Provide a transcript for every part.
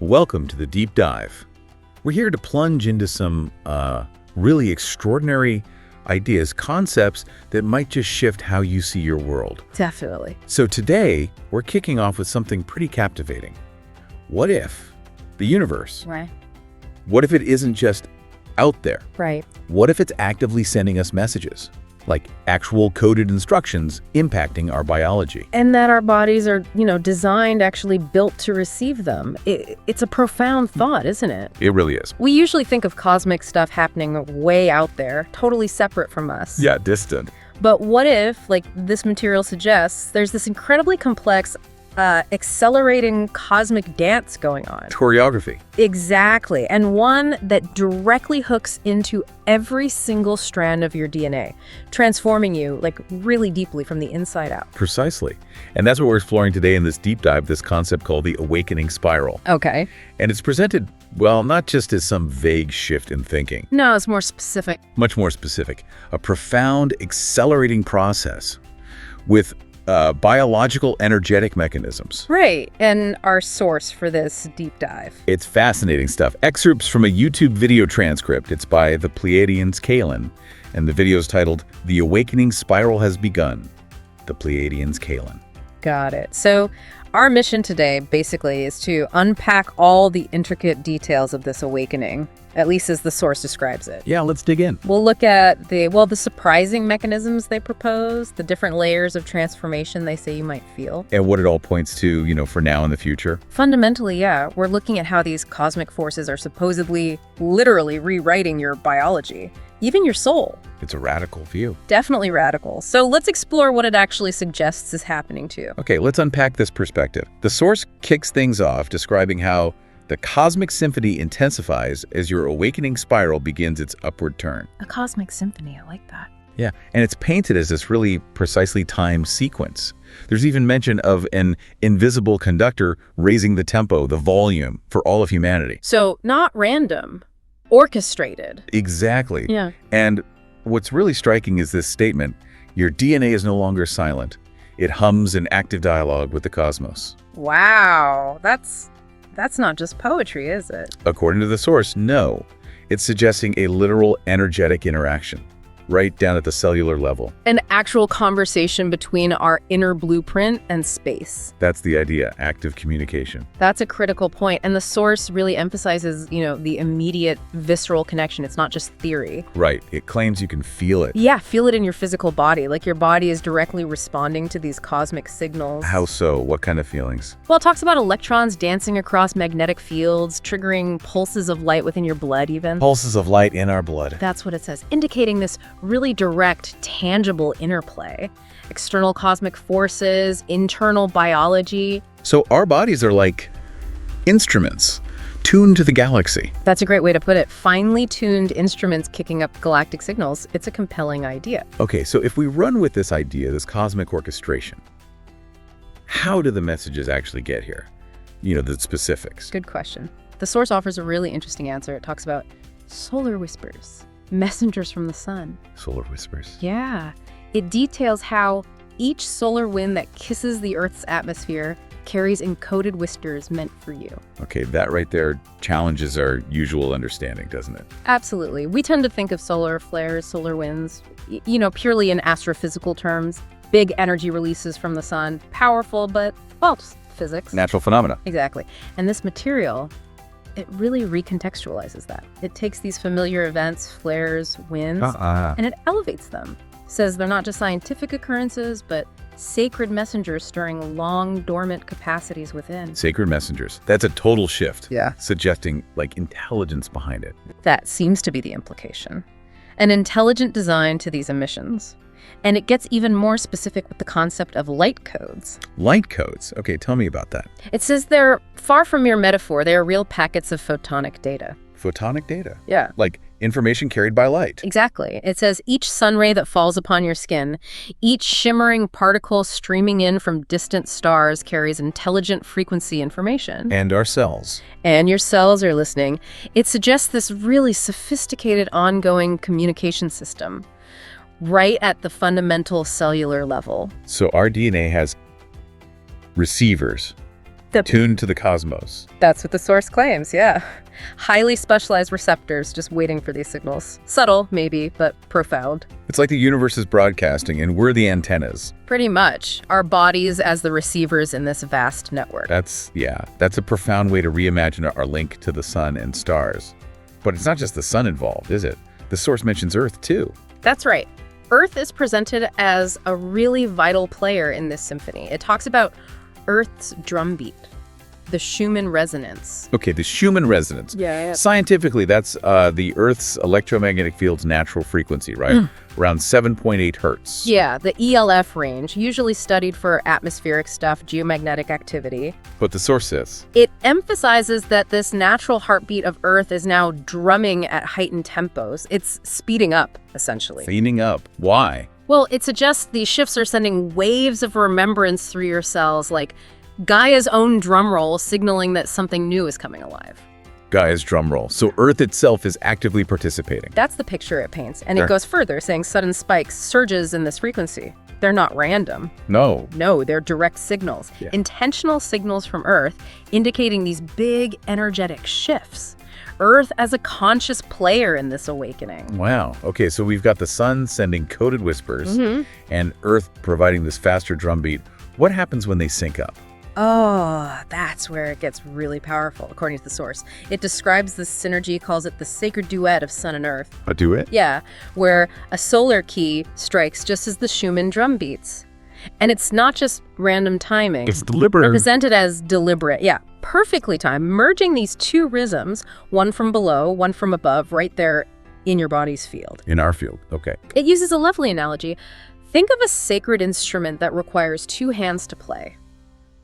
Welcome to the Deep Dive. We're here to plunge into some really extraordinary ideas, concepts that might just shift how you see your world. Definitely. So today, we're kicking off with something pretty captivating. What if the universe, Right. what if it isn't just out there? Right. What if it's actively sending us messages, like actual coded instructions impacting our biology? And that our bodies are, designed, actually built to receive them. It's a profound thought, isn't it? It really is. We usually think of cosmic stuff happening way out there, totally separate from us. Yeah, distant. But what if, like this material suggests, there's this incredibly complex, accelerating cosmic dance going on? Choreography. Exactly. And one that directly hooks into every single strand of your DNA, transforming you like really deeply from the inside out. Precisely. And that's what we're exploring today in this deep dive, this concept called the awakening spiral. Okay. And it's presented, well, not just as some vague shift in thinking. No, it's more specific. Much more specific. A profound, accelerating process with biological energetic mechanisms. Right. And our source for this deep dive. It's fascinating stuff. Excerpts from a YouTube video transcript. It's by the Pleiadian's Kalin, and the video is titled "The Awakening Spiral Has Begun." The Pleiadian's Kalin. Got it. So our mission today basically is to unpack all the intricate details of this awakening, at least as the source describes it. Yeah, let's dig in. We'll look at the surprising mechanisms they propose, the different layers of transformation they say you might feel. And what it all points to, for now and the future. Fundamentally, yeah, we're looking at how these cosmic forces are supposedly literally rewriting your biology, even your soul. It's a radical view. Definitely radical. So let's explore what it actually suggests is happening to you. Okay, let's unpack this perspective. The source kicks things off describing how the cosmic symphony intensifies as your awakening spiral begins its upward turn. A cosmic symphony, I like that. Yeah, and it's painted as this really precisely timed sequence. There's even mention of an invisible conductor raising the tempo, the volume, for all of humanity. So not random, orchestrated. Exactly. Yeah. And what's really striking is this statement: your DNA is no longer silent. It hums in active dialogue with the cosmos. Wow, that's not just poetry, is it? According to the source, no. It's suggesting a literal energetic interaction, right down at the cellular level. An actual conversation between our inner blueprint and space. That's the idea, active communication. That's a critical point. And the source really emphasizes, the immediate visceral connection. It's not just theory. Right. It claims you can feel it. Yeah, feel it in your physical body. Like your body is directly responding to these cosmic signals. How so? What kind of feelings? Well, it talks about electrons dancing across magnetic fields, triggering pulses of light within your blood even. Pulses of light in our blood. That's what it says, indicating this really direct, tangible interplay. External cosmic forces, internal biology. So our bodies are like instruments tuned to the galaxy. That's a great way to put it. Finely tuned instruments kicking up galactic signals. It's a compelling idea. Okay, so if we run with this idea, this cosmic orchestration, how do the messages actually get here? The specifics. Good question. The source offers a really interesting answer. It talks about solar whispers, messengers from the sun. Solar whispers. Yeah. It details how each solar wind that kisses the Earth's atmosphere carries encoded whispers meant for you. Okay, that right there challenges our usual understanding, doesn't it? Absolutely. We tend to think of solar flares, solar winds, purely in astrophysical terms. Big energy releases from the sun. Powerful, but, just physics. Natural phenomena. Exactly. And this material, it really recontextualizes that. It takes these familiar events, flares, winds, and it elevates them. Says they're not just scientific occurrences, but sacred messengers stirring long, dormant capacities within. Sacred messengers. That's a total shift. Yeah. Suggesting, intelligence behind it. That seems to be the implication. An intelligent design to these emissions. And it gets even more specific with the concept of light codes. Light codes? Okay, tell me about that. It says they're far from mere metaphor. They are real packets of photonic data. Photonic data? Yeah. Like information carried by light. Exactly. It says each sun ray that falls upon your skin, each shimmering particle streaming in from distant stars carries intelligent frequency information. And our cells. And your cells are listening. It suggests this really sophisticated ongoing communication system right at the fundamental cellular level. So our DNA has receivers, Tuned to the cosmos. That's what the source claims, yeah. Highly specialized receptors just waiting for these signals. Subtle, maybe, but profound. It's like the universe is broadcasting and we're the antennas. Pretty much. Our bodies as the receivers in this vast network. That's a profound way to reimagine our link to the sun and stars. But it's not just the sun involved, is it? The source mentions Earth, too. That's right. Earth is presented as a really vital player in this symphony. It talks about Earth's drumbeat, the Schumann resonance. Okay, the Schumann resonance. Yeah. Scientifically, that's the Earth's electromagnetic field's natural frequency, right? Around 7.8 hertz. Yeah, the ELF range, usually studied for atmospheric stuff, geomagnetic activity. But the source says It emphasizes that this natural heartbeat of Earth is now drumming at heightened tempos. It's speeding up, essentially. speeding up. Why? Well, it suggests these shifts are sending waves of remembrance through your cells, like Gaia's own drum roll signaling that something new is coming alive. Gaia's drum roll. So Earth itself is actively participating. That's the picture it paints. And Sure. it goes further, saying sudden spikes, surges in this frequency. They're not random. No. No, they're direct signals. Yeah. Intentional signals from Earth indicating these big energetic shifts. Earth as a conscious player in this awakening. Wow. Okay, so we've got the sun sending coded whispers and Earth providing this faster drumbeat. What happens when they sync up? Oh, that's where it gets really powerful, according to the source. It describes this synergy, calls it the sacred duet of sun and earth. A duet? Yeah, where a solar key strikes just as the Schumann drum beats. And it's not just random timing. It's deliberate. Presented as deliberate, yeah, perfectly timed, merging these two rhythms, one from below, one from above, right there in your body's field. In our field. Okay. It uses a lovely analogy. Think of a sacred instrument that requires two hands to play.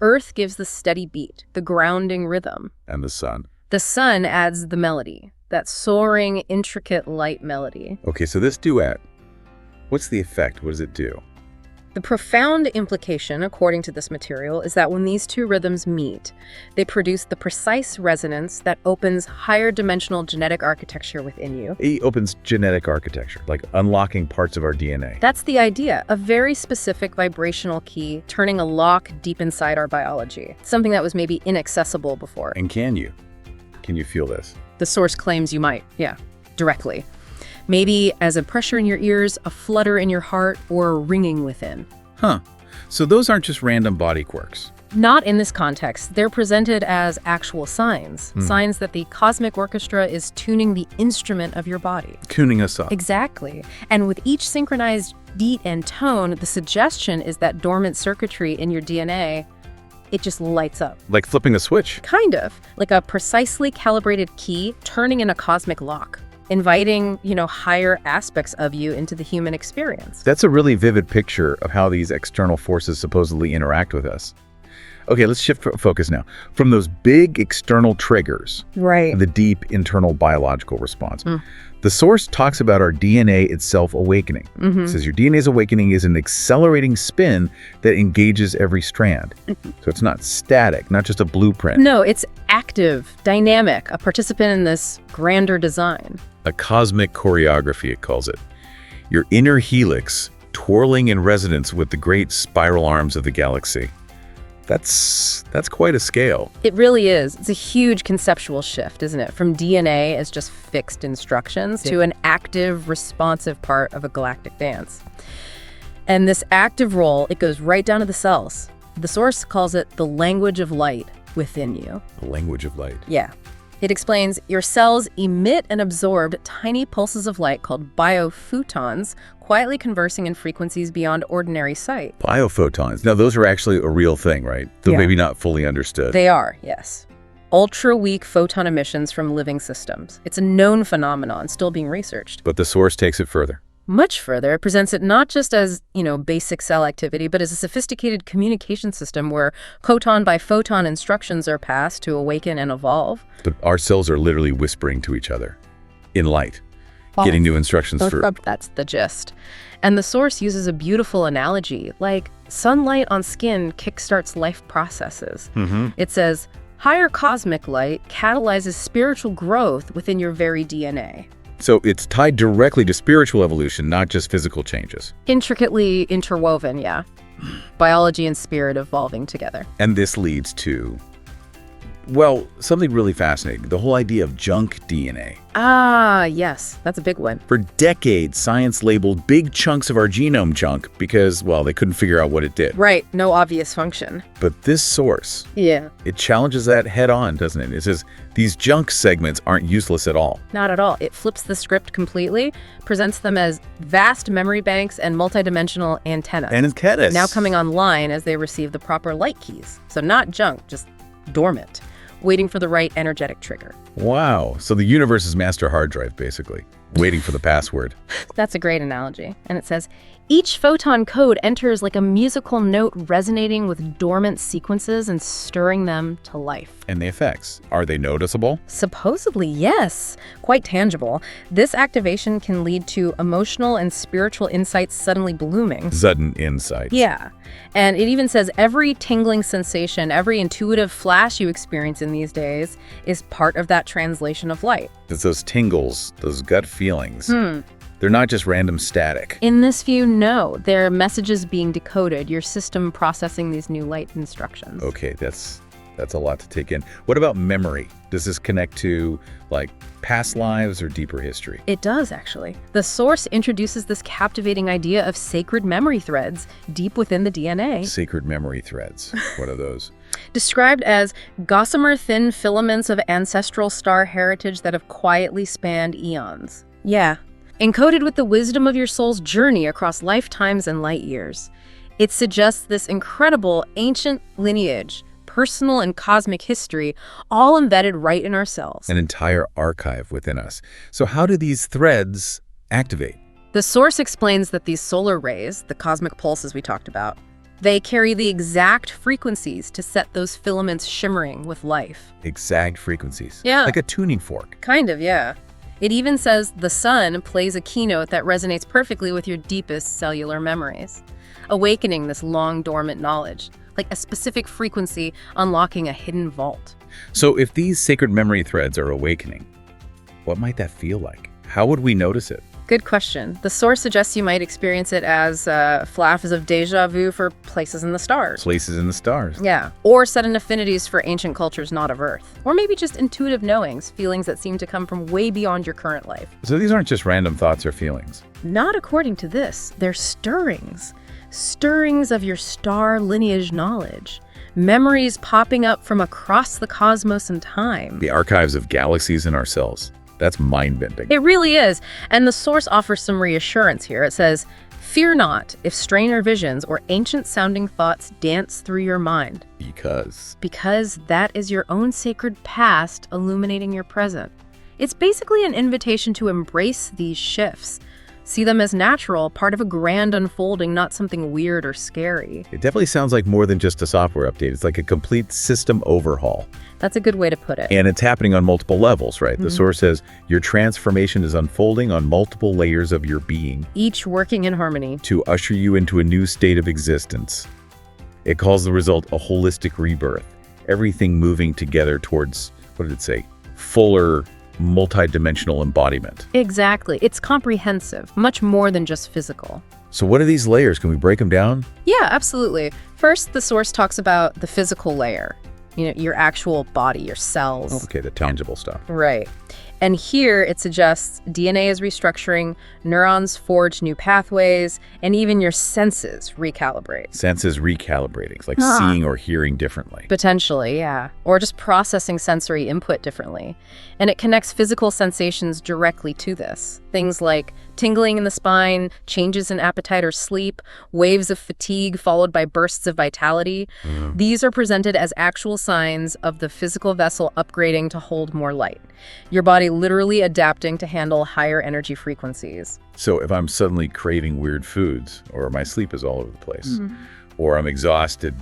Earth gives the steady beat, the grounding rhythm. And the sun. The sun adds the melody, that soaring, intricate, light melody. Okay, so this duet, what's the effect? What does it do? The profound implication, according to this material, is that when these two rhythms meet, they produce the precise resonance that opens higher dimensional genetic architecture within you. It opens genetic architecture, like unlocking parts of our DNA. That's the idea, a very specific vibrational key turning a lock deep inside our biology, something that was maybe inaccessible before. And can you? Can you feel this? The source claims you might, yeah, directly. Maybe as a pressure in your ears, a flutter in your heart, or a ringing within. Huh. So those aren't just random body quirks. Not in this context. They're presented as actual signs, signs that the cosmic orchestra is tuning the instrument of your body. Tuning us up. Exactly. And with each synchronized beat and tone, the suggestion is that dormant circuitry in your DNA, it just lights up. Like flipping a switch. Kind of. Like a precisely calibrated key turning in a cosmic lock, inviting, higher aspects of you into the human experience. That's a really vivid picture of how these external forces supposedly interact with us. Okay, let's shift focus now. From those big external triggers, Right. the deep internal biological response. The source talks about our DNA itself awakening. It says your DNA's awakening is an accelerating spin that engages every strand. So it's not static, not just a blueprint. No, it's active, dynamic, a participant in this grander design. A cosmic choreography, it calls it. Your inner helix twirling in resonance with the great spiral arms of the galaxy. That's quite a scale. It really is. It's a huge conceptual shift, isn't it? From DNA as just fixed instructions to an active, responsive part of a galactic dance. And this active role, it goes right down to the cells. The source calls it the language of light within you. The language of light. Yeah. It explains your cells emit and absorb tiny pulses of light called biophotons, quietly conversing in frequencies beyond ordinary sight. Biophotons. Now, those are actually a real thing, right? Though Yeah. maybe not fully understood. They are, yes. Ultra-weak photon emissions from living systems. It's a known phenomenon, still being researched. But the source takes it further. Much further, it presents it not just as, basic cell activity, but as a sophisticated communication system where photon by photon instructions are passed to awaken and evolve. But our cells are literally whispering to each other in light, getting new instructions through. That's the gist. And the source uses a beautiful analogy, like sunlight on skin kickstarts life processes. It says, higher cosmic light catalyzes spiritual growth within your very DNA. So it's tied directly to spiritual evolution, not just physical changes. Intricately interwoven, yeah. Biology and spirit evolving together. And this leads to Well, something really fascinating, the whole idea of junk DNA. Ah, yes, that's a big one. For decades, science labeled big chunks of our genome junk because, well, they couldn't figure out what it did. Right, no obvious function. But this source, Yeah. it challenges that head on, doesn't it? It says these junk segments aren't useless at all. Not at all. It flips the script completely, presents them as vast memory banks and multidimensional antennas. And antennas. Now coming online as they receive the proper light keys. So not junk, just dormant, waiting for the right energetic trigger. Wow. So the universe's master hard drive, basically, waiting for the password. That's a great analogy. And it says, each photon code enters like a musical note resonating with dormant sequences and stirring them to life. And the effects, are they noticeable? Supposedly, yes. Quite tangible. This activation can lead to emotional and spiritual insights suddenly blooming. Sudden insights. Yeah. And it even says every tingling sensation, every intuitive flash you experience in these days is part of that translation of light. It's those tingles, those gut feelings. They're not just random static. In this view, no. They're messages being decoded, your system processing these new light instructions. Okay, that's a lot to take in. What about memory? Does this connect to, like, past lives or deeper history? It does, actually. The source introduces this captivating idea of sacred memory threads deep within the DNA. Sacred memory threads. What are those? Described as gossamer thin filaments of ancestral star heritage that have quietly spanned eons. Yeah. Encoded with the wisdom of your soul's journey across lifetimes and light years. It suggests this incredible ancient lineage, personal and cosmic history, all embedded right in ourselves. An entire archive within us. So how do these threads activate? The source explains that these solar rays, the cosmic pulses we talked about, they carry the exact frequencies to set those filaments shimmering with life. Exact frequencies. Yeah. Like a tuning fork. Kind of, yeah. It even says the sun plays a keynote that resonates perfectly with your deepest cellular memories, awakening this long dormant knowledge, like a specific frequency unlocking a hidden vault. So if these sacred memory threads are awakening, what might that feel like? How would we notice it? Good question. The source suggests you might experience it as flashes of deja vu for places in the stars. Places in the stars. Yeah. Or sudden affinities for ancient cultures not of Earth. Or maybe just intuitive knowings, feelings that seem to come from way beyond your current life. So these aren't just random thoughts or feelings. Not according to this. They're stirrings. Stirrings of your star lineage knowledge. Memories popping up from across the cosmos and time. The archives of galaxies in ourselves. That's mind-bending. It really is. And the source offers some reassurance here. It says, fear not if strainer visions or ancient-sounding thoughts dance through your mind. Because that is your own sacred past illuminating your present. It's basically an invitation to embrace these shifts. See them as natural, part of a grand unfolding, not something weird or scary. It definitely sounds like more than just a software update. It's like a complete system overhaul. That's a good way to put it. And it's happening on multiple levels, right? The source says your transformation is unfolding on multiple layers of your being. Each working in harmony. To usher you into a new state of existence. It calls the result a holistic rebirth. Everything moving together towards, what did it say? Fuller, multidimensional embodiment. Exactly. It's comprehensive, much more than just physical. So what are these layers? Can we break them down? Yeah, absolutely. First, the source talks about the physical layer. You know, your actual body, your cells. Okay, the tangible stuff. Right. And here it suggests DNA is restructuring, neurons forge new pathways, and even your senses recalibrate. Senses recalibrating. It's like seeing or hearing differently. Potentially, yeah. Or just processing sensory input differently. And it connects physical sensations directly to this. Things like tingling in the spine, changes in appetite or sleep, waves of fatigue followed by bursts of vitality. These are presented as actual signs of the physical vessel upgrading to hold more light. Your body literally adapting to handle higher energy frequencies. So if I'm suddenly craving weird foods, or my sleep is all over the place, or I'm exhausted,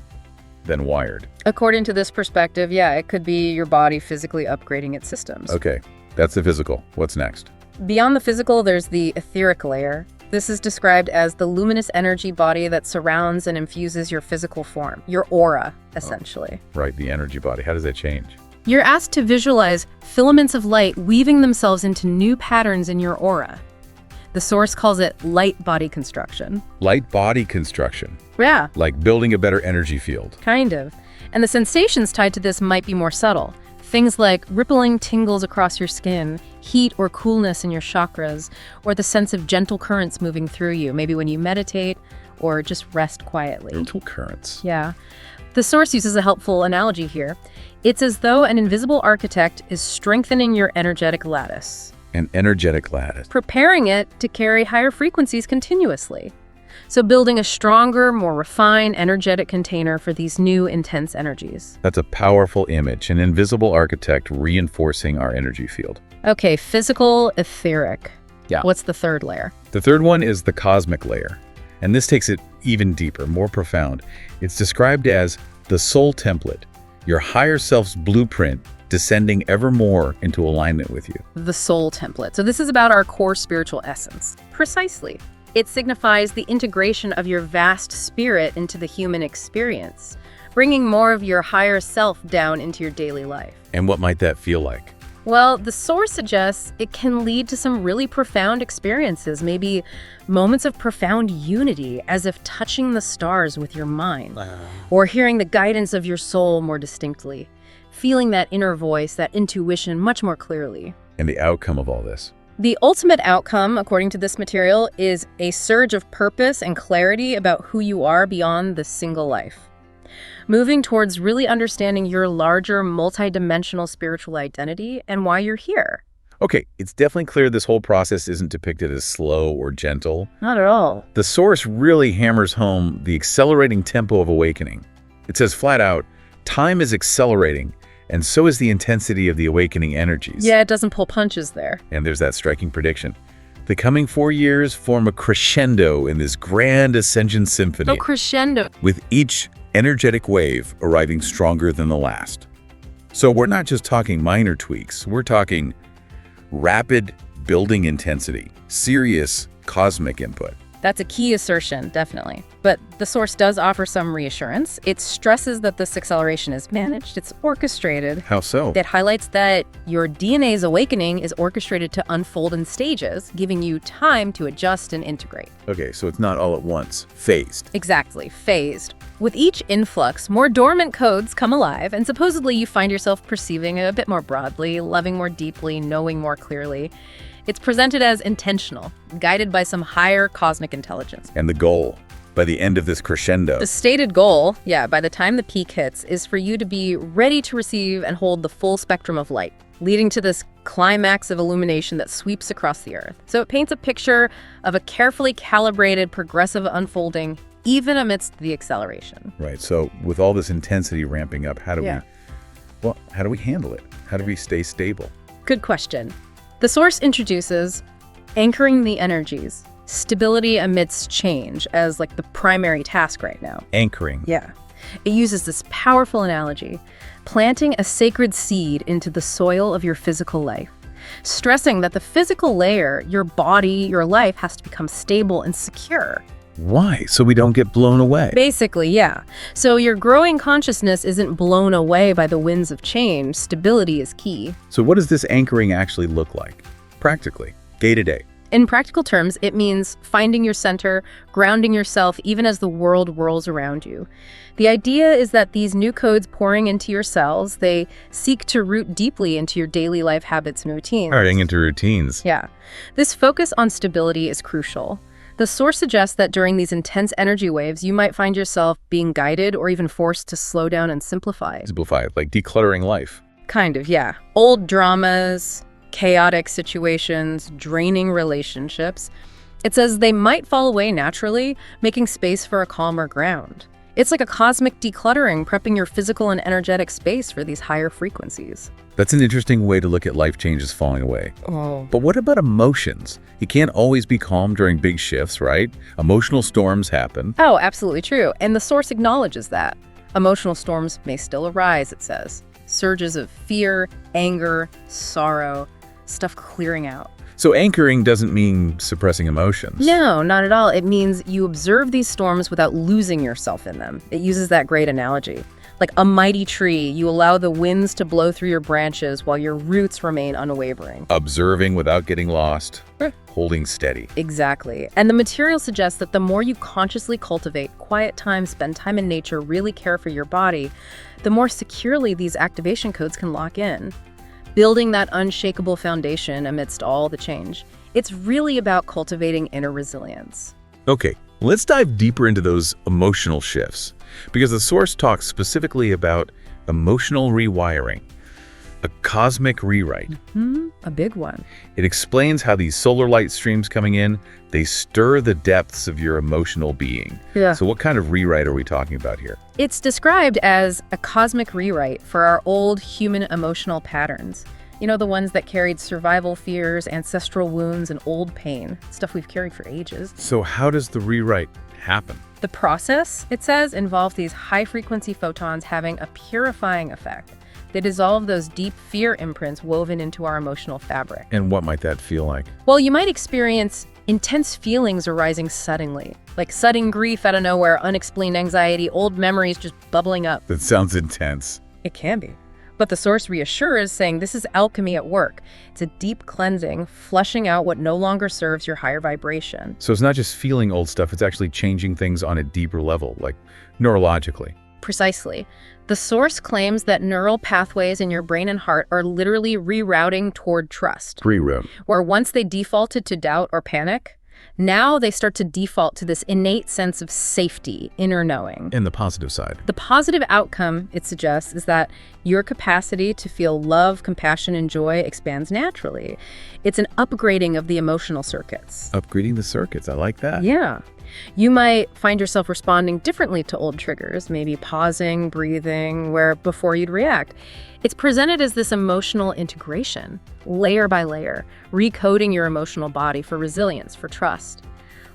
then wired. According to this perspective, yeah, it could be your body physically upgrading its systems. Okay, that's the physical. What's next? Beyond the physical, there's the etheric layer. This is described as the luminous energy body that surrounds and infuses your physical form, your aura, essentially. Right, the energy body. How does that change? You're asked to visualize filaments of light weaving themselves into new patterns in your aura. The source calls it light body construction. Light body construction. Yeah. Like building a better energy field. Kind of. And the sensations tied to this might be more subtle. Things like rippling tingles across your skin, heat or coolness in your chakras, or the sense of gentle currents moving through you, maybe when you meditate or just rest quietly. Gentle currents. Yeah. The Source uses a helpful analogy here. It's as though an invisible architect is strengthening your energetic lattice. An energetic lattice. Preparing it to carry higher frequencies continuously. So building a stronger, more refined, energetic container for these new, intense energies. That's a powerful image, an invisible architect reinforcing our energy field. Okay, physical, etheric. Yeah. What's the third layer? The third one is the cosmic layer. And this takes it even deeper, more profound. It's described as the soul template, your higher self's blueprint descending ever more into alignment with you. The soul template. So this is about our core spiritual essence. Precisely. It signifies the integration of your vast spirit into the human experience, bringing more of your higher self down into your daily life. And what might that feel like? Well, the Source suggests it can lead to some really profound experiences, maybe moments of profound unity, as if touching the stars with your mind, or hearing the guidance of your soul more distinctly, feeling that inner voice, that intuition much more clearly. And the outcome of all this? The ultimate outcome, according to this material, is a surge of purpose and clarity about who you are beyond this single life. Moving towards really understanding your larger, multidimensional spiritual identity and why you're here. Okay, it's definitely clear this whole process isn't depicted as slow or gentle. Not at all. The Source really hammers home the accelerating tempo of awakening. It says flat out, time is accelerating, and so is the intensity of the awakening energies. Yeah, it doesn't pull punches there. And there's that striking prediction. The coming 4 years form a crescendo in this grand ascension symphony. Oh, crescendo. With each energetic wave arriving stronger than the last. So we're not just talking minor tweaks, we're talking rapid building intensity, serious cosmic input. That's a key assertion, definitely. But the Source does offer some reassurance. It stresses that this acceleration is managed, it's orchestrated. How so? It highlights that your DNA's awakening is orchestrated to unfold in stages, giving you time to adjust and integrate. Okay, so it's not all at once, phased. Exactly, phased. With each influx, more dormant codes come alive, and supposedly you find yourself perceiving a bit more broadly, loving more deeply, knowing more clearly. It's presented as intentional, guided by some higher cosmic intelligence. And the goal, by the end of this crescendo. The stated goal, by the time the peak hits, is for you to be ready to receive and hold the full spectrum of light, leading to this climax of illumination that sweeps across the earth. So it paints a picture of a carefully calibrated, progressive unfolding, even amidst the acceleration. Right, so with all this intensity ramping up, how do we handle it? How do we stay stable? Good question. The Source introduces anchoring the energies, stability amidst change as like the primary task right now. Anchoring. Yeah. It uses this powerful analogy, planting a sacred seed into the soil of your physical life, stressing that the physical layer, your body, your life, has to become stable and secure. Why? So we don't get blown away. Basically, yeah. So your growing consciousness isn't blown away by the winds of change. Stability is key. So what does this anchoring actually look like? Practically, day to day. In practical terms, it means finding your center, grounding yourself even as the world whirls around you. The idea is that these new codes pouring into your cells, they seek to root deeply into your daily life habits and routines. Starting into routines. Yeah. This focus on stability is crucial. The Source suggests that during these intense energy waves, you might find yourself being guided or even forced to slow down and simplify. Simplify, like decluttering life. Kind of, yeah. Old dramas, chaotic situations, draining relationships. It says they might fall away naturally, making space for a calmer ground. It's like a cosmic decluttering, prepping your physical and energetic space for these higher frequencies. That's an interesting way to look at life changes falling away. Oh. But what about emotions? You can't always be calm during big shifts, right? Emotional storms happen. Oh, absolutely true. And the Source acknowledges that. Emotional storms may still arise, it says. Surges of fear, anger, sorrow, stuff clearing out. So anchoring doesn't mean suppressing emotions. No, not at all. It means you observe these storms without losing yourself in them. It uses that great analogy. Like a mighty tree, you allow the winds to blow through your branches while your roots remain unwavering. Observing without getting lost. holding steady. Exactly. And the material suggests that the more you consciously cultivate quiet time, spend time in nature, really care for your body, the more securely these activation codes can lock in, building that unshakable foundation amidst all the change. It's really about cultivating inner resilience. Okay, let's dive deeper into those emotional shifts, because the source talks specifically about emotional rewiring, a cosmic rewrite. A big one. It explains how these solar light streams coming in, they stir the depths of your emotional being. Yeah. So what kind of rewrite are we talking about here? It's described as a cosmic rewrite for our old human emotional patterns. You know, the ones that carried survival fears, ancestral wounds, and old pain, stuff we've carried for ages. So how does the rewrite happen? The process, it says, involves these high-frequency photons having a purifying effect. They dissolve those deep fear imprints woven into our emotional fabric. And what might that feel like? Well, you might experience intense feelings arising suddenly, like sudden grief out of nowhere, unexplained anxiety, old memories just bubbling up. That sounds intense. It can be. But the source reassures, saying this is alchemy at work. It's a deep cleansing, flushing out what no longer serves your higher vibration. So it's not just feeling old stuff, it's actually changing things on a deeper level, like neurologically. Precisely. The source claims that neural pathways in your brain and heart are literally rerouting toward trust. Reroute. Where once they defaulted to doubt or panic, now they start to default to this innate sense of safety, inner knowing. And the positive side. The positive outcome, it suggests, is that your capacity to feel love, compassion, and joy expands naturally. It's an upgrading of the emotional circuits. Upgrading the circuits, I like that. Yeah. You might find yourself responding differently to old triggers, maybe pausing, breathing, where before you'd react. It's presented as this emotional integration, layer by layer, recoding your emotional body for resilience, for trust,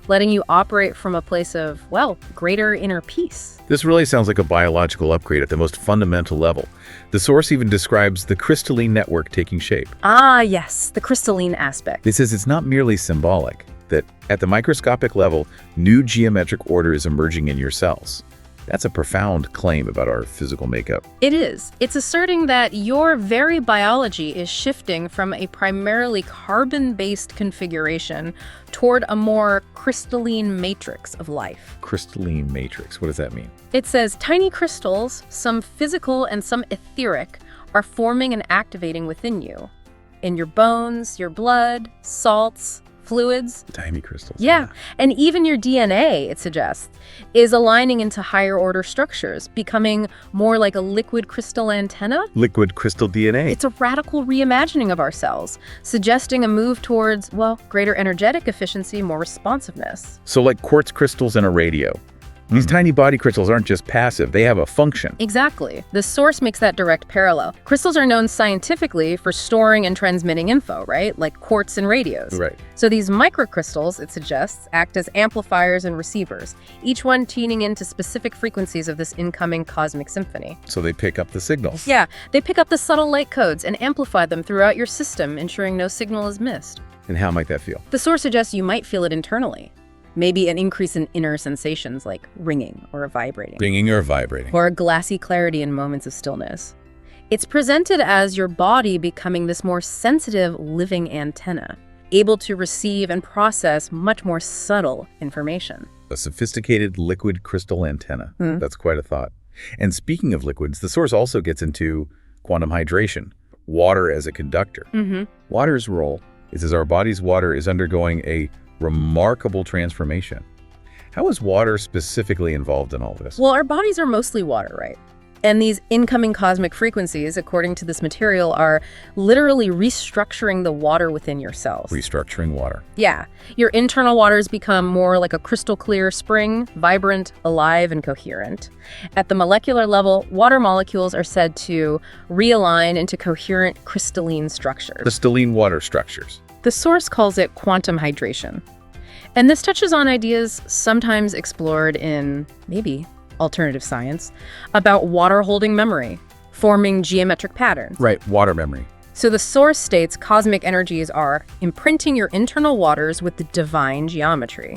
letting you operate from a place of, well, greater inner peace. This really sounds like a biological upgrade at the most fundamental level. The source even describes the crystalline network taking shape. Ah, yes, the crystalline aspect. It says it's not merely symbolic, that at the microscopic level, new geometric order is emerging in your cells. That's a profound claim about our physical makeup. It is. It's asserting that your very biology is shifting from a primarily carbon-based configuration toward a more crystalline matrix of life. Crystalline matrix, what does that mean? It says tiny crystals, some physical and some etheric, are forming and activating within you. In your bones, your blood, salts, fluids. Tiny crystals. Yeah, and even your DNA, it suggests, is aligning into higher order structures, becoming more like a liquid crystal antenna. Liquid crystal DNA. It's a radical reimagining of our cells, suggesting a move towards, well, greater energetic efficiency, more responsiveness. So like quartz crystals in a radio. These tiny body crystals aren't just passive, they have a function. Exactly. The source makes that direct parallel. Crystals are known scientifically for storing and transmitting info, right? Like quartz and radios. Right. So these microcrystals, it suggests, act as amplifiers and receivers, each one tuning into specific frequencies of this incoming cosmic symphony. So they pick up the signals. Yeah, they pick up the subtle light codes and amplify them throughout your system, ensuring no signal is missed. And how might that feel? The source suggests you might feel it internally. Maybe an increase in inner sensations like ringing or vibrating. Ringing or vibrating. Or a glassy clarity in moments of stillness. It's presented as your body becoming this more sensitive living antenna, able to receive and process much more subtle information. A sophisticated liquid crystal antenna. That's quite a thought. And speaking of liquids, the source also gets into quantum hydration, water as a conductor. Water's role is as our body's water is undergoing a remarkable transformation. How is water specifically involved in all this? Well, our bodies are mostly water, right? And these incoming cosmic frequencies, according to this material, are literally restructuring the water within your cells. Restructuring water. Yeah. Your internal waters become more like a crystal clear spring, vibrant, alive, and coherent. At the molecular level, water molecules are said to realign into coherent crystalline structures. Crystalline water structures. The source calls it quantum hydration. And this touches on ideas sometimes explored in, maybe, alternative science, about water holding memory, forming geometric patterns. Right, water memory. So the source states cosmic energies are imprinting your internal waters with the divine geometry,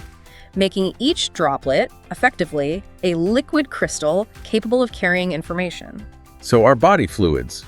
making each droplet, effectively, a liquid crystal capable of carrying information. So our body fluids,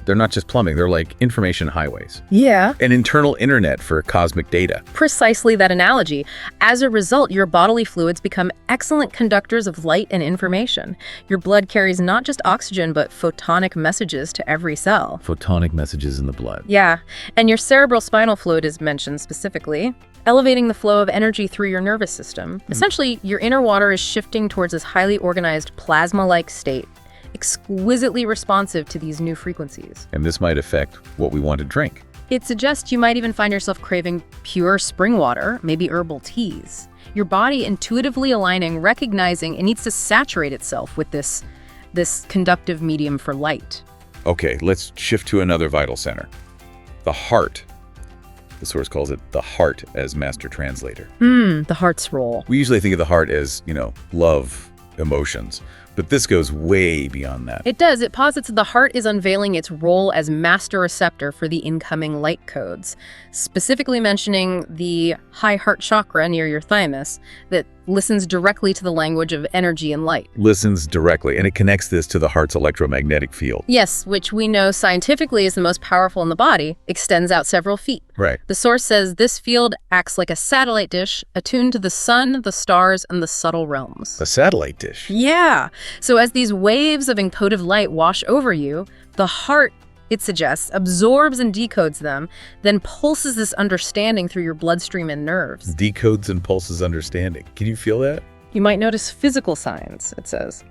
They're not just plumbing, they're like information highways. Yeah. An internal internet for cosmic data. Precisely that analogy. As a result, your bodily fluids become excellent conductors of light and information. Your blood carries not just oxygen, but photonic messages to every cell. Photonic messages in the blood. Yeah, and your cerebral spinal fluid is mentioned specifically, elevating the flow of energy through your nervous system. Essentially, your inner water is shifting towards this highly organized plasma-like state, exquisitely responsive to these new frequencies. And this might affect what we want to drink. It suggests you might even find yourself craving pure spring water, maybe herbal teas. Your body intuitively aligning, recognizing it needs to saturate itself with this conductive medium for light. Okay, let's shift to another vital center. The heart. The source calls it the heart as master translator. The heart's role. We usually think of the heart as, love, emotions. But this goes way beyond that. It does. It posits the heart is unveiling its role as master receptor for the incoming light codes, specifically mentioning the high heart chakra near your thymus that listens directly to the language of energy and light. Listens directly, and it connects this to the heart's electromagnetic field. Yes, which we know scientifically is the most powerful in the body, extends out several feet. Right. The source says this field acts like a satellite dish attuned to the sun, the stars, and the subtle realms. A satellite dish? Yeah. So as these waves of encoded light wash over you, the heart, it suggests, absorbs and decodes them, then pulses this understanding through your bloodstream and nerves. Decodes and pulses understanding. Can you feel that? You might notice physical signs, it says,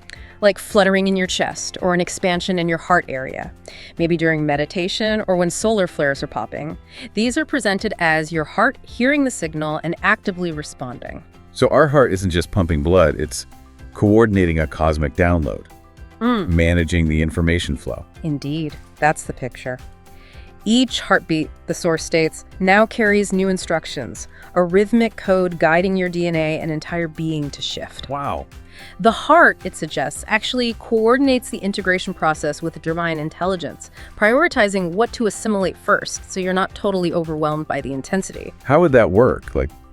like fluttering in your chest or an expansion in your heart area, maybe during meditation or when solar flares are popping. These are presented as your heart hearing the signal and actively responding. So our heart isn't just pumping blood, it's coordinating a cosmic download, managing the information flow. Indeed, that's the picture. Each heartbeat, the source states, now carries new instructions, a rhythmic code guiding your DNA and entire being to shift. Wow. The heart, it suggests, actually coordinates the integration process with divine intelligence, prioritizing what to assimilate first, so you're not totally overwhelmed by the intensity. How would that work,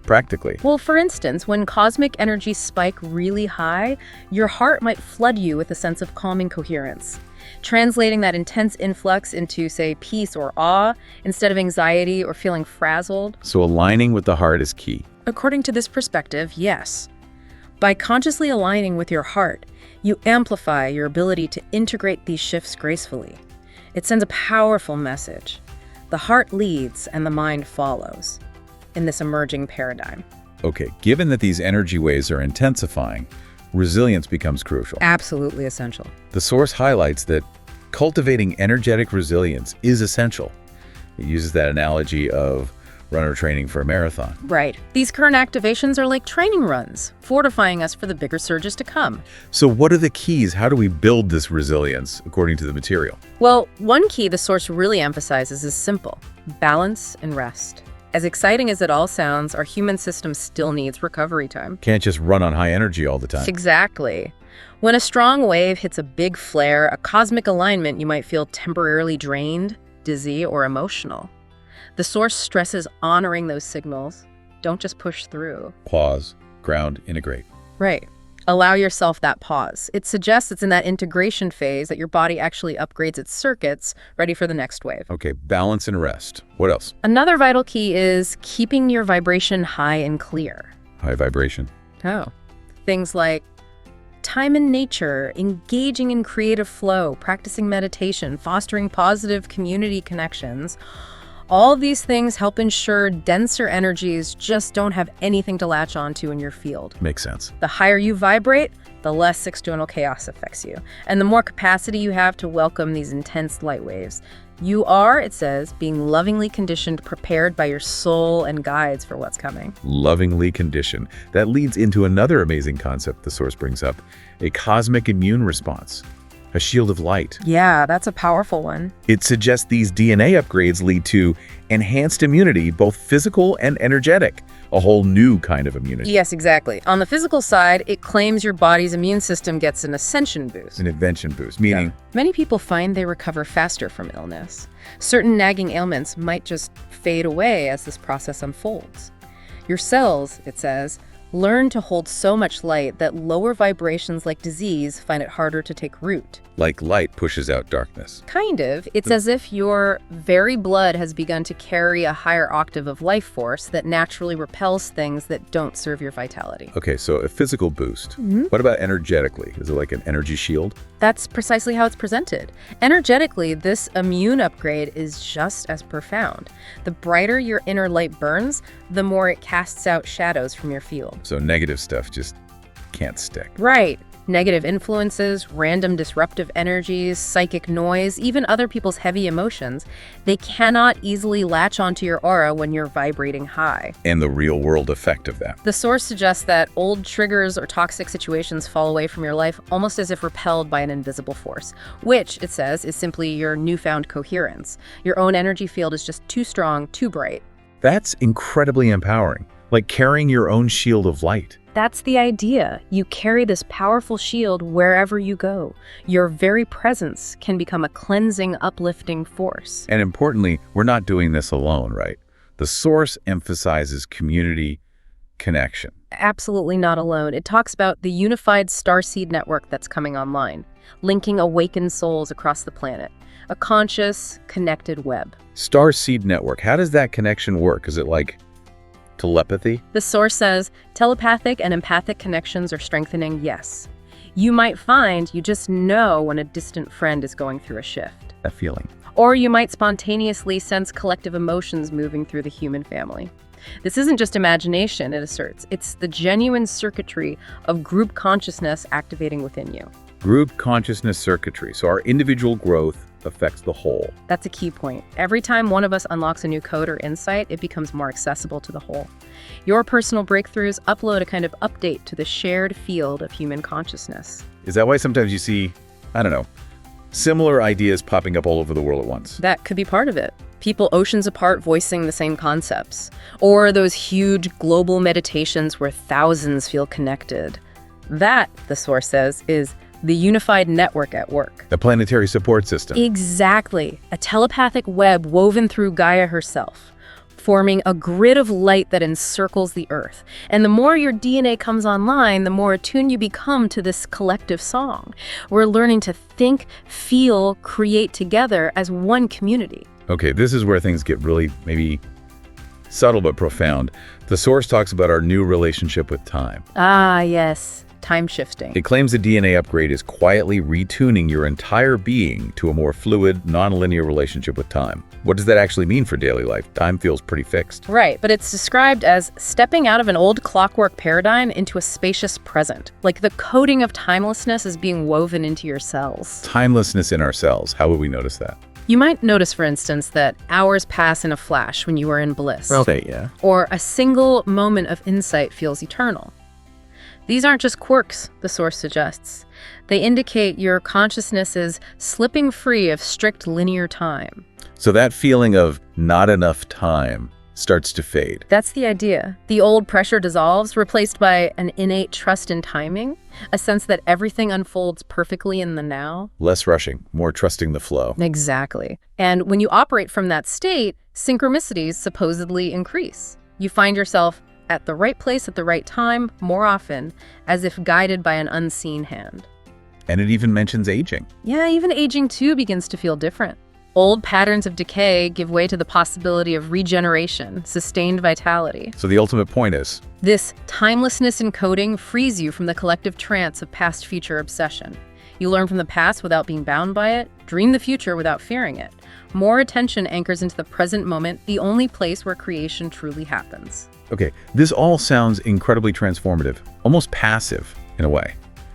practically? Well, for instance, when cosmic energies spike really high, your heart might flood you with a sense of calming coherence, translating that intense influx into, say, peace or awe, instead of anxiety or feeling frazzled. So aligning with the heart is key. According to this perspective, yes. By consciously aligning with your heart, you amplify your ability to integrate these shifts gracefully. It sends a powerful message. The heart leads and the mind follows in this emerging paradigm. Okay, given that these energy waves are intensifying, resilience becomes crucial. Absolutely essential. The source highlights that cultivating energetic resilience is essential. It uses that analogy of runner training for a marathon. Right. These current activations are like training runs, fortifying us for the bigger surges to come. So what are the keys? How do we build this resilience according to the material? Well, one key the source really emphasizes is simple: balance and rest. As exciting as it all sounds, our human system still needs recovery time. Can't just run on high energy all the time. Exactly. When a strong wave hits a big flare, a cosmic alignment, you might feel temporarily drained, dizzy, or emotional. The source stresses honoring those signals. Don't just push through. Pause, ground, integrate. Right. Allow yourself that pause. It suggests it's in that integration phase that your body actually upgrades its circuits, ready for the next wave. Okay, balance and rest. What else? Another vital key is keeping your vibration high and clear. High vibration. Oh. Things like time in nature, engaging in creative flow, practicing meditation, fostering positive community connections. All these things help ensure denser energies just don't have anything to latch onto in your field. Makes sense. The higher you vibrate, the less external chaos affects you, and the more capacity you have to welcome these intense light waves. You are, it says, being lovingly conditioned, prepared by your soul and guides for what's coming. Lovingly conditioned. That leads into another amazing concept the source brings up, a cosmic immune response. A shield of light. Yeah, that's a powerful one. It suggests these DNA upgrades lead to enhanced immunity, both physical and energetic, a whole new kind of immunity. Yes, exactly. On the physical side, it claims your body's immune system gets an ascension boost. An invention boost, meaning? Many people find they recover faster from illness. Certain nagging ailments might just fade away as this process unfolds. Your cells, it says, learn to hold so much light that lower vibrations like disease find it harder to take root. Like light pushes out darkness. Kind of. It's as if your very blood has begun to carry a higher octave of life force that naturally repels things that don't serve your vitality. Okay, so a physical boost. What about energetically? Is it like an energy shield? That's precisely how it's presented. Energetically, this immune upgrade is just as profound. The brighter your inner light burns, the more it casts out shadows from your field. So negative stuff just can't stick. Right. Negative influences, random disruptive energies, psychic noise, even other people's heavy emotions, they cannot easily latch onto your aura when you're vibrating high. And the real-world effect of that. The source suggests that old triggers or toxic situations fall away from your life almost as if repelled by an invisible force, which, it says, is simply your newfound coherence. Your own energy field is just too strong, too bright. That's incredibly empowering, like carrying your own shield of light. That's the idea. You carry this powerful shield wherever you go. Your very presence can become a cleansing, uplifting force. And importantly, we're not doing this alone, right? The source emphasizes community connection. Absolutely not alone. It talks about the unified starseed network that's coming online, linking awakened souls across the planet. A conscious, connected web. Starseed network, how does that connection work? Is it like telepathy? The source says telepathic and empathic connections are strengthening, yes. You might find you just know when a distant friend is going through a shift. That feeling. Or you might spontaneously sense collective emotions moving through the human family. This isn't just imagination, it asserts. It's the genuine circuitry of group consciousness activating within you. Group consciousness circuitry. So our individual growth affects the whole. That's a key point. Every time one of us unlocks a new code or insight, it becomes more accessible to the whole. Your personal breakthroughs upload a kind of update to the shared field of human consciousness. Is that why sometimes you see, I don't know, similar ideas popping up all over the world at once? That could be part of it. People oceans apart voicing the same concepts. Or those huge global meditations where thousands feel connected. That, the source says, is the unified network at work. The planetary support system. Exactly. A telepathic web woven through Gaia herself, forming a grid of light that encircles the Earth. And the more your DNA comes online, the more attuned you become to this collective song. We're learning to think, feel, create together as one community. Okay, this is where things get really maybe subtle but profound. The source talks about our new relationship with time. Ah, yes. Time shifting. It claims the DNA upgrade is quietly retuning your entire being to a more fluid, nonlinear relationship with time. What does that actually mean for daily life? Time feels pretty fixed. Right, but it's described as stepping out of an old clockwork paradigm into a spacious present. Like the coding of timelessness is being woven into your cells. Timelessness in our cells. How would we notice that? You might notice, for instance, that hours pass in a flash when you are in bliss. Okay, yeah. Or a single moment of insight feels eternal. These aren't just quirks, the source suggests. They indicate your consciousness is slipping free of strict linear time. So that feeling of not enough time starts to fade. That's the idea. The old pressure dissolves, replaced by an innate trust in timing, a sense that everything unfolds perfectly in the now. Less rushing, more trusting the flow. Exactly. And when you operate from that state, synchronicities supposedly increase. You find yourself at the right place at the right time more often, as if guided by an unseen hand. And it even mentions aging. Yeah, even aging too begins to feel different. Old patterns of decay give way to the possibility of regeneration, sustained vitality. So the ultimate point is? This timelessness encoding frees you from the collective trance of past-future obsession. You learn from the past without being bound by it, dream the future without fearing it. More attention anchors into the present moment, the only place where creation truly happens. Okay, this all sounds incredibly transformative, almost passive in a way.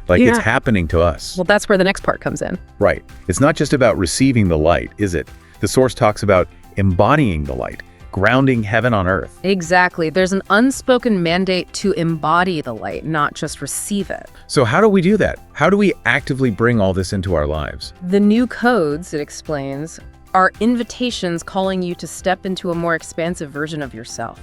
Like it's happening to us. Well, that's where the next part comes in. Right. It's not just about receiving the light, is it? The source talks about embodying the light, grounding heaven on earth. Exactly. There's an unspoken mandate to embody the light, not just receive it. So how do we do that? How do we actively bring all this into our lives? The new codes, it explains, are invitations calling you to step into a more expansive version of yourself.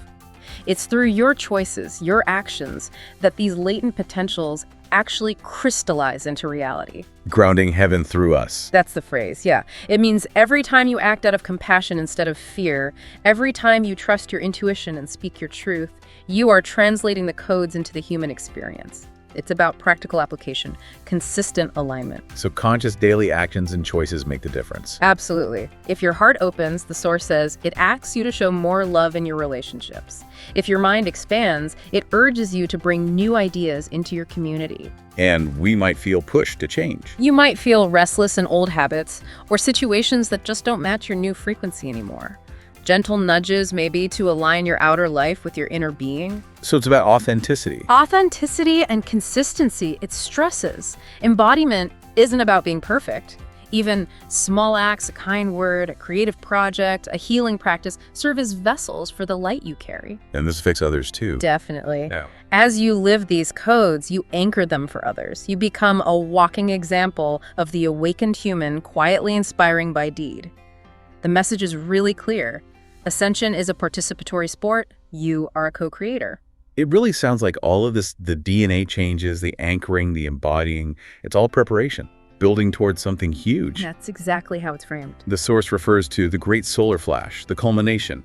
It's through your choices, your actions, that these latent potentials actually crystallize into reality. Grounding heaven through us. That's the phrase, yeah. It means every time you act out of compassion instead of fear, every time you trust your intuition and speak your truth, you are translating the codes into the human experience. It's about practical application, consistent alignment. So conscious daily actions and choices make the difference. Absolutely. If your heart opens, the source says, it asks you to show more love in your relationships. If your mind expands, it urges you to bring new ideas into your community. And we might feel pushed to change. You might feel restless in old habits or situations that just don't match your new frequency anymore. Gentle nudges, maybe, to align your outer life with your inner being. So it's about authenticity. Authenticity and consistency, it stresses. Embodiment isn't about being perfect. Even small acts, a kind word, a creative project, a healing practice serve as vessels for the light you carry. And this affects others too. Definitely. Yeah. As you live these codes, you anchor them for others. You become a walking example of the awakened human, quietly inspiring by deed. The message is really clear. Ascension is a participatory sport. You are a co-creator. It really sounds like all of this, the DNA changes, the anchoring, the embodying, it's all preparation, building towards something huge. That's exactly how it's framed. The source refers to the great solar flash, the culmination,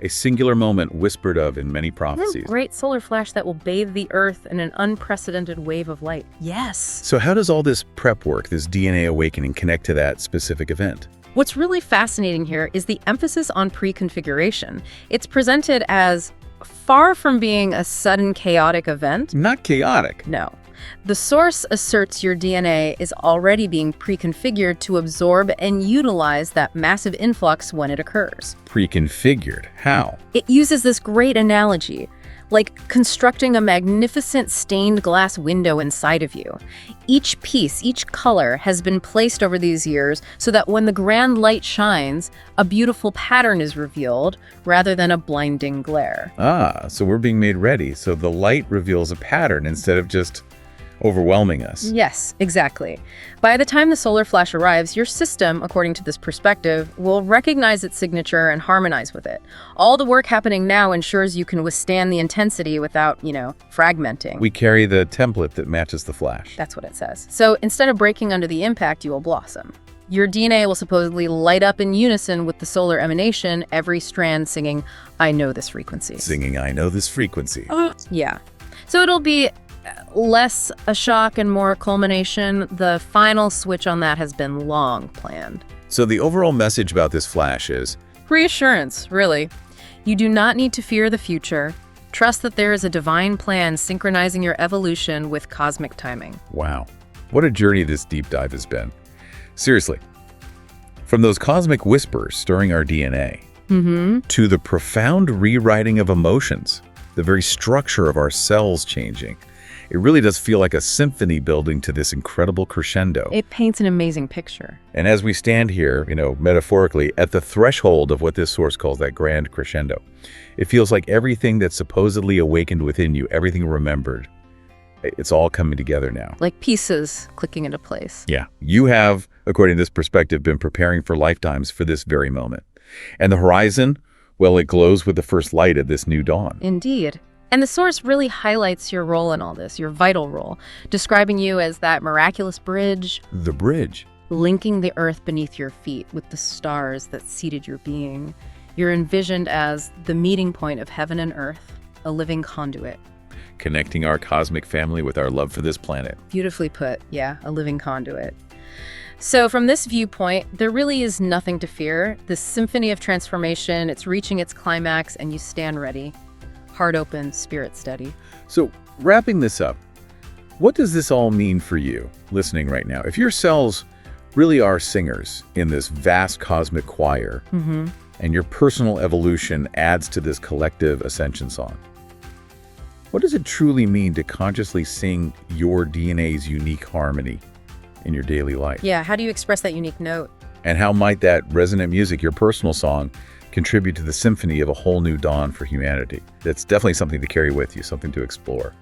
a singular moment whispered of in many prophecies. Great solar flash that will bathe the earth in an unprecedented wave of light. Yes. So how does all this prep work, this DNA awakening, connect to that specific event? What's really fascinating here is the emphasis on pre-configuration. It's presented as far from being a sudden chaotic event. Not chaotic. No. The source asserts your DNA is already being pre-configured to absorb and utilize that massive influx when it occurs. Pre-configured? How? It uses this great analogy, like constructing a magnificent stained glass window inside of you. Each piece, each color has been placed over these years so that when the grand light shines, a beautiful pattern is revealed rather than a blinding glare. So we're being made ready. So the light reveals a pattern instead of just overwhelming us. Yes, exactly. By the time the solar flash arrives, your system, according to this perspective, will recognize its signature and harmonize with it. All the work happening now ensures you can withstand the intensity without, fragmenting. We carry the template that matches the flash. That's what it says. So instead of breaking under the impact, you will blossom. Your DNA will supposedly light up in unison with the solar emanation, every strand singing, I know this frequency. Singing, I know this frequency. Yeah. So it'll be less a shock and more a culmination. The final switch on that has been long planned. So the overall message about this flash is reassurance, really. You do not need to fear the future. Trust that there is a divine plan synchronizing your evolution with cosmic timing. Wow. What a journey this deep dive has been. Seriously. From those cosmic whispers stirring our DNA to the profound rewriting of emotions, the very structure of our cells changing. It really does feel like a symphony building to this incredible crescendo. It paints an amazing picture. And as we stand here, metaphorically, at the threshold of what this source calls that grand crescendo, it feels like everything that's supposedly awakened within you, everything remembered, it's all coming together now. Like pieces clicking into place. Yeah. You have, according to this perspective, been preparing for lifetimes for this very moment. And the horizon, well, it glows with the first light of this new dawn. Indeed. And the source really highlights your role in all this, your vital role, describing you as that miraculous bridge. The bridge. Linking the earth beneath your feet with the stars that seeded your being. You're envisioned as the meeting point of heaven and earth, a living conduit. Connecting our cosmic family with our love for this planet. Beautifully put, yeah, a living conduit. So from this viewpoint, there really is nothing to fear. This symphony of transformation, it's reaching its climax and you stand ready. Heart open, spirit steady. So wrapping this up, what does this all mean for you listening right now? If your cells really are singers in this vast cosmic choir and your personal evolution adds to this collective ascension song, what does it truly mean to consciously sing your DNA's unique harmony in your daily life? Yeah, how do you express that unique note? And how might that resonant music, your personal song, contribute to the symphony of a whole new dawn for humanity? That's definitely something to carry with you, something to explore.